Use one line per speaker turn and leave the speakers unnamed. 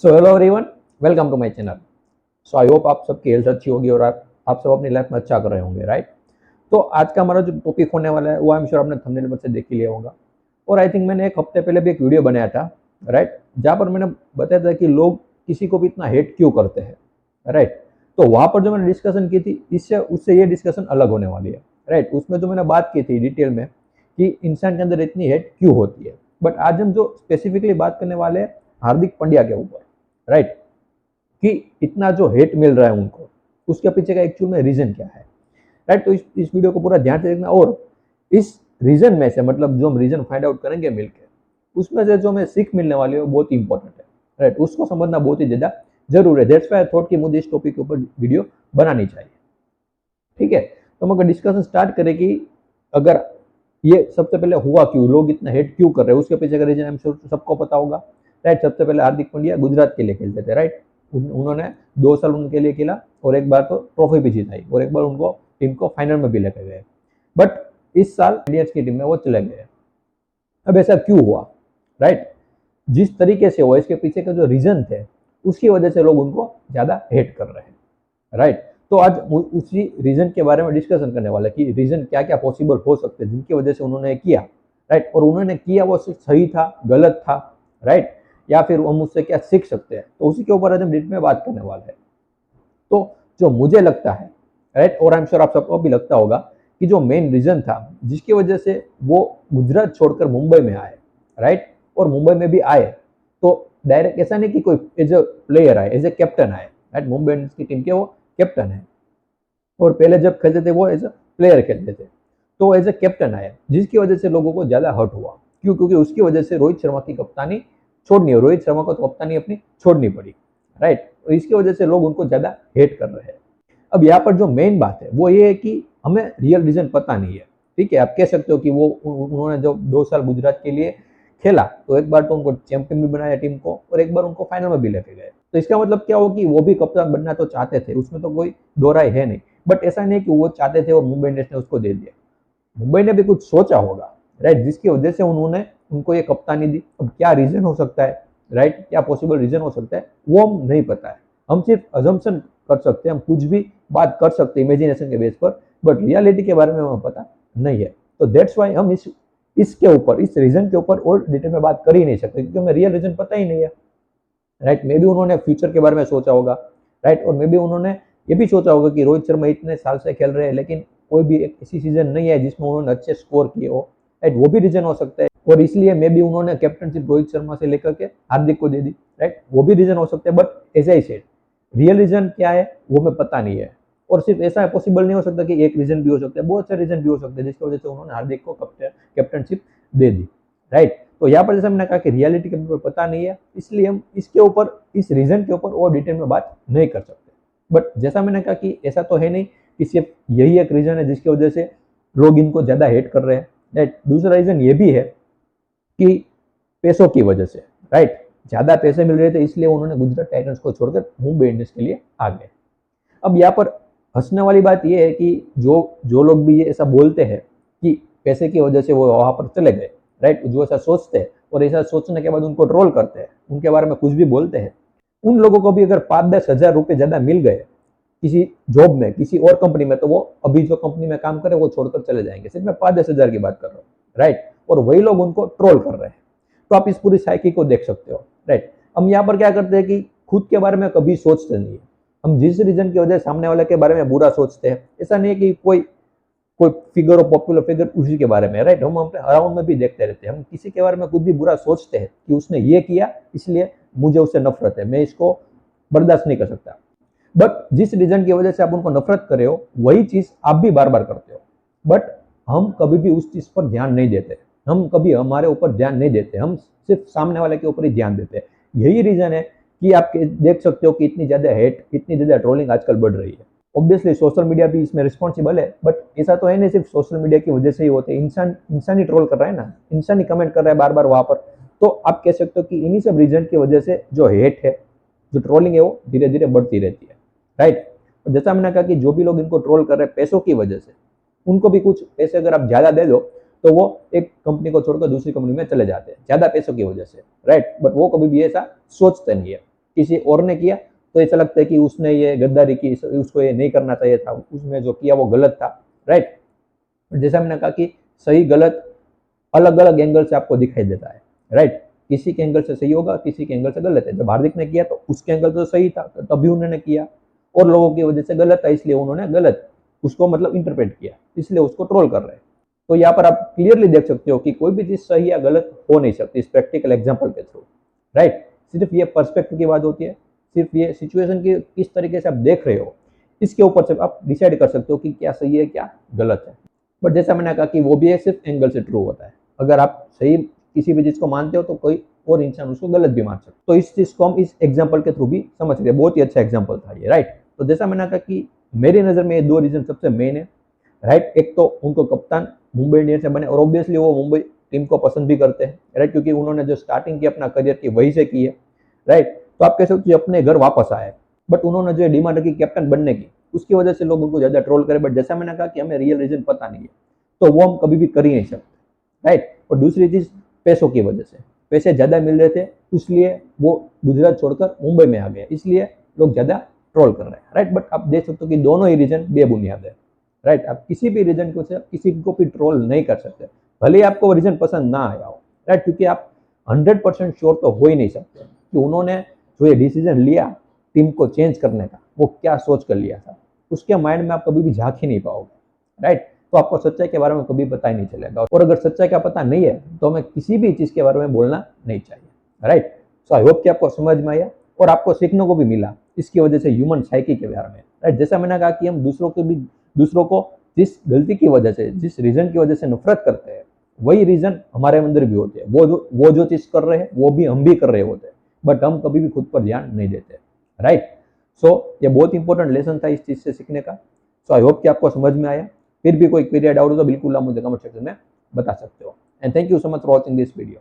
So hello everyone, welcome to my channel. So I hope आप सबकी health अच्छी होगी और आप सब अपनी लाइफ में अच्छा कर रहे होंगे, राइट। तो आज का हमारा जो टॉपिक होने वाला है वो आई एम श्योर आपने थंबनेल पर से देख ही लिया होगा। और आई थिंक मैंने एक हफ्ते पहले भी एक वीडियो बनाया था, राइट, जहाँ पर मैंने बताया था कि लोग किसी को भी इतना हेट क्यों करते हैं, राइट। तो वहाँ पर जो मैंने डिस्कशन की थी, इससे उससे ये डिस्कशन अलग होने वाली है, राइट। उसमें जो मैंने बात की थी डिटेल में कि इंसान के अंदर इतनी हेट क्यों होती है, बट आज हम जो स्पेसिफिकली बात करने वाले हैं हार्दिक पांड्या के ऊपर, राइट, कि इतना जो हेट मिल रहा है उनको, उसके पीछे का एक्चुअल में रीजन क्या है, राइट। तो इस वीडियो को पूरा ध्यान से देखना और इस रीजन में से मतलब जो हम रीजन फाइंड आउट करेंगे मिलकर, उसमें से जो हमें सीख मिलने वाली है वो बहुत ही इंपॉर्टेंट है, राइट। उसको समझना बहुत ही ज्यादा जरूर है। दैट्स व्हाई आई थॉट कि मुझे इस टॉपिक के ऊपर वीडियो बनानी चाहिए, ठीक है। तो हम अगर डिस्कशन स्टार्ट करें कि अगर ये सबसे पहले हुआ क्यों, लोग इतना हेट क्यों कर रहे हैं, उसके पीछे का रीजन हम सबको पता होगा, राइट। सबसे पहले हार्दिक पांड्या गुजरात के लिए खेलते थे, राइट। उन्होंने 2 साल उनके लिए खेला और एक बार तो ट्रॉफी भी जीताई और एक बार उनको टीम को फाइनल में भी लेके गए, बट इस साल इंडियंस की टीम में वो चले गए। अब ऐसा क्यों हुआ, राइट। जिस तरीके से हुआ इसके पीछे का जो रीजन थे उसकी वजह से लोग उनको ज्यादा हेट कर रहे हैं, राइट। तो आज उसी रीजन के बारे में डिस्कशन करने वाला है कि रीजन क्या क्या पॉसिबल हो सकते हैं जिनकी वजह से उन्होंने किया, राइट। और उन्होंने किया वो सही था, गलत था, राइट, या फिर हम उससे क्या सीख सकते हैं, तो उसी के ऊपर आज हम डिटेल में बात करने वाले हैं। तो जो मुझे लगता है, राइट, और आई एम श्योर आप सबको भी लगता होगा कि जो मेन रीजन था जिसकी वजह से वो गुजरात छोड़कर मुंबई में आए, राइट, और मुंबई में भी आए तो डायरेक्ट ऐसा नहीं कि कोई एज ए प्लेयर आए, एज ए कैप्टन आए, राइट। मुंबई इंडियंस की टीम के वो कैप्टन है और पहले जब खेलते थे वो एज ए प्लेयर खेलते थे, तो एज ए कैप्टन आया जिसकी वजह से लोगों को ज्यादा हर्ट हुआ। क्यों? क्योंकि उसकी वजह से रोहित शर्मा की कप्तानी छोड़नी है, रोहित शर्मा को तो कप्तानी अपनी छोड़नी पड़ी, राइट। और इसकी वजह से लोग उनको ज्यादा हेट कर रहे हैं। अब यहाँ पर जो मेन बात है वो ये है कि हमें रियल रीजन पता नहीं है, ठीक है। आप कह सकते हो कि वो उन्होंने जो 2 साल गुजरात के लिए खेला तो एक बार तो उनको चैंपियन भी बनाया टीम को और एक बार उनको फाइनल में भी लेके गए, तो इसका मतलब क्या हो कि वो भी कप्तान बनना तो चाहते थे, उसमें तो कोई दो राय है नहीं। बट ऐसा नहीं कि वो चाहते थे और मुंबई इंडियंस ने उसको दे दिया, मुंबई ने भी कुछ सोचा होगा, राइट, जिसकी वजह से उन्होंने उनको ये कप्तानी दी। अब क्या रीजन हो सकता है, राइट, क्या पॉसिबल रीजन हो सकता है वो हम नहीं पता है, हम सिर्फ अजम्पशन कर सकते हैं, हम कुछ भी बात कर सकते हैं इमेजिनेशन के बेस पर, बट रियलिटी के बारे में हमें पता नहीं है। तो दैट्स वाई हम इसके ऊपर, इस रीजन के ऊपर और डिटेल में बात कर ही नहीं सकते क्योंकि हमें रियल रीजन पता ही नहीं है, राइट। मे भी उन्होंने फ्यूचर के बारे में सोचा होगा, राइट, और मे भी उन्होंने ये भी सोचा होगा कि रोहित शर्मा इतने साल से खेल रहे हैं लेकिन कोई भी एक ऐसी सीजन नहीं है जिसमें उन्होंने अच्छे स्कोर किए हो, राइट, वो भी रीजन हो सकता है। और इसलिए मे भी उन्होंने कैप्टनशिप रोहित शर्मा से लेकर के हार्दिक को दे दी, राइट, वो भी रीजन हो सकता है। But as I said, real reason क्या है वो हमें पता नहीं है। और सिर्फ ऐसा पॉसिबल नहीं हो सकता कि एक रीजन भी हो सकता है, बहुत से रीजन भी हो सकते हैं जिसकी वजह से उन्होंने हार्दिक को कैप्टनशिप दे दी, राइट। तो यहाँ पर जैसे हमने कहा कि रियलिटी के ऊपर पता नहीं है, इसलिए हम इसके ऊपर, इस रीजन के ऊपर और डिटेल में बात नहीं कर सकते। बट जैसा मैंने कहा कि ऐसा तो है नहीं कि सिर्फ यही एक रीजन है जिसकी वजह से लोग इनको ज्यादा हेट कर रहे हैं, राइट। दूसरा रीजन ये भी है कि पैसों की वजह से, राइट, ज्यादा पैसे मिल रहे थे इसलिए उन्होंने गुजरात टाइटंस को छोड़कर मुंबई इंडियंस के लिए आ गए। अब यहाँ पर हंसने वाली बात यह है कि जो जो लोग भी ये ऐसा बोलते हैं कि पैसे की वजह से वो वहां पर चले गए, राइट, जो ऐसा सोचते हैं और ऐसा सोचने के बाद उनको ट्रोल करते हैं, उनके बारे में कुछ भी बोलते हैं, उन लोगों को भी अगर 5-10 हजार रुपए ज्यादा मिल गए किसी जॉब में, किसी और कंपनी में, तो वो अभी जो कंपनी में काम करे वो छोड़कर चले जाएंगे। सिर्फ मैं 5-10 हजार की बात कर रहा हूँ, राइट, और वही लोग उनको ट्रोल कर रहे हैं। तो आप इस पूरी साइकी को देख सकते हो, राइट। हम यहाँ पर क्या करते हैं कि खुद के बारे में कभी सोचते नहीं है, हम जिस रीजन की वजह से सामने वाले के बारे में बुरा सोचते हैं, ऐसा नहीं है कि कोई कोई फिगर और पॉपुलर फिगर उसी के बारे में, राइट। हम अपने अराउंड में भी देखते रहते हैं, हम किसी के बारे में कुछ भी बुरा सोचते हैं कि उसने ये किया इसलिए मुझे उससे नफरत है, मैं इसको बर्दाश्त नहीं कर सकता। बट जिस रीजन की वजह से आप उनको नफरत कर रहे हो वही चीज आप भी बार बार करते हो, बट हम कभी भी उस चीज पर ध्यान नहीं देते, हम कभी हमारे ऊपर ध्यान नहीं देते, हम सिर्फ सामने वाले के ऊपर ही ध्यान देते हैं। यही रीजन है कि आप देख सकते हो कि इतनी ज्यादा हेट, इतनी ज्यादा ट्रोलिंग आजकल बढ़ रही है। ऑब्वियसली सोशल मीडिया भी इसमें रिस्पॉन्सिबल है, बट ऐसा तो है नहीं सिर्फ सोशल मीडिया की वजह से ही होते हैं, इंसान ही ट्रोल कर रहा है ना, इंसान ही कमेंट कर रहा है बार बार वहां पर। तो आप कह सकते हो कि इन्हीं सब रीजन की वजह से जो हेट है, जो ट्रोलिंग है, वो धीरे धीरे बढ़ती रहती है, राइट। और जैसा मैंने कहा कि जो भी लोग इनको ट्रोल कर रहे हैं पैसों की वजह से, उनको भी कुछ पैसे अगर आप ज्यादा दे दो तो वो एक कंपनी को छोड़कर दूसरी कंपनी में चले जाते हैं ज्यादा पैसों की वजह से, राइट। बट वो कभी भी ऐसा सोचते नहीं है, किसी और ने किया तो ऐसा लगता है कि उसने ये गद्दारी की, उसको ये नहीं करना चाहिए था, उसने जो किया वो गलत था, राइट। जैसा मैंने कहा कि सही गलत अलग अलग एंगल से आपको दिखाई देता है, राइट। किसी के एंगल से सही होगा, किसी के एंगल से गलत है। जब हार्दिक ने किया तो उसके एंगल तो सही था, तो तभी उन्होंने किया, और लोगों की वजह से गलत था इसलिए उन्होंने गलत उसको मतलब इंटरप्रेट किया, इसलिए उसको ट्रोल कर रहे हैं। तो यहाँ पर आप क्लियरली देख सकते हो कि कोई भी चीज सही या गलत हो नहीं सकती इस प्रैक्टिकल एग्जाम्पल के थ्रू, राइट। सिर्फ ये पर्सपेक्टिव की बात होती है, सिर्फ ये सिचुएशन की किस तरीके से आप देख रहे हो इसके ऊपर से आप डिसाइड कर सकते हो कि क्या सही है क्या गलत है। बट जैसा मैंने कहा कि वो भी सिर्फ एंगल से ट्रू होता है। अगर आप सही किसी भी चीज को मानते हो तो कोई और इंसान उसको गलत भी मान सकते। तो इस चीज को हम इस एग्जाम्पल के थ्रू भी समझ सकते हैं। बहुत ही अच्छा एग्जाम्पल था ये, राइट। तो जैसा मैंने कहा कि मेरी नजर में ये दो रीजन सबसे मेन है, राइट। एक तो उनको कप्तान मुंबई इंडियंस से बने और ऑब्वियसली वो मुंबई टीम को पसंद भी करते हैं, राइट, क्योंकि उन्होंने जो स्टार्टिंग की अपना करियर की वही से की है, राइट। तो आप कह सकते हो अपने घर वापस आए, बट उन्होंने जो डिमांड रखी कैप्टन बनने की, उसकी वजह से लोग उनको ज्यादा ट्रोल करे। बट जैसा मैंने कहा कि हमें रियल रीजन पता नहीं है, तो वो हम कभी भी कर ही नहीं सकते, राइट। और दूसरी चीज पैसों की वजह से, पैसे ज्यादा मिल रहे थे इसलिए वो गुजरात छोड़कर मुंबई में आ गए, इसलिए लोग ज्यादा ट्रोल कर रहे हैं, राइट। बट आप देख सकते हो कि दोनों ही रीजन बेबुनियाद है, राइट। आप किसी भी रीजन को से किसी को भी ट्रोल नहीं कर सकते, भले ही आपको वो रीजन पसंद ना आया हो, राइट, क्योंकि आप 100% श्योर तो हो ही नहीं सकते कि उन्होंने जो ये डिसीजन लिया टीम को चेंज करने का वो क्या सोच कर लिया था, उसके माइंड में आप कभी भी झांक ही नहीं पाओगे, राइट। तो आपको सच्चाई के बारे में कभी पता ही नहीं चलेगा, और अगर सच्चाई का पता नहीं है तो हमें किसी भी चीज के बारे में बोलना नहीं चाहिए, राइट। सो आई होप कि आपको समझ में आया और आपको सीखने को भी मिला इसकी वजह से ह्यूमन साइकी के बारे में, राइट। जैसा मैंने कहा कि हम दूसरों को जिस गलती की वजह से, जिस रीजन की वजह से नफरत करते हैं, वही रीजन हमारे अंदर भी होते हैं। वो जो चीज कर रहे हैं वो भी हम भी कर रहे होते हैं, बट हम कभी भी खुद पर ध्यान नहीं देते, राइट। सो ये बहुत इंपॉर्टेंट लेसन था इस चीज से सीखने का। सो आई होप कि आपको समझ में आया। फिर भी कोई क्वेरी डाउट हो तो बिल्कुल आप मुझे कमेंट सेक्शन में बता सकते हो। And thank you so much for watching this video.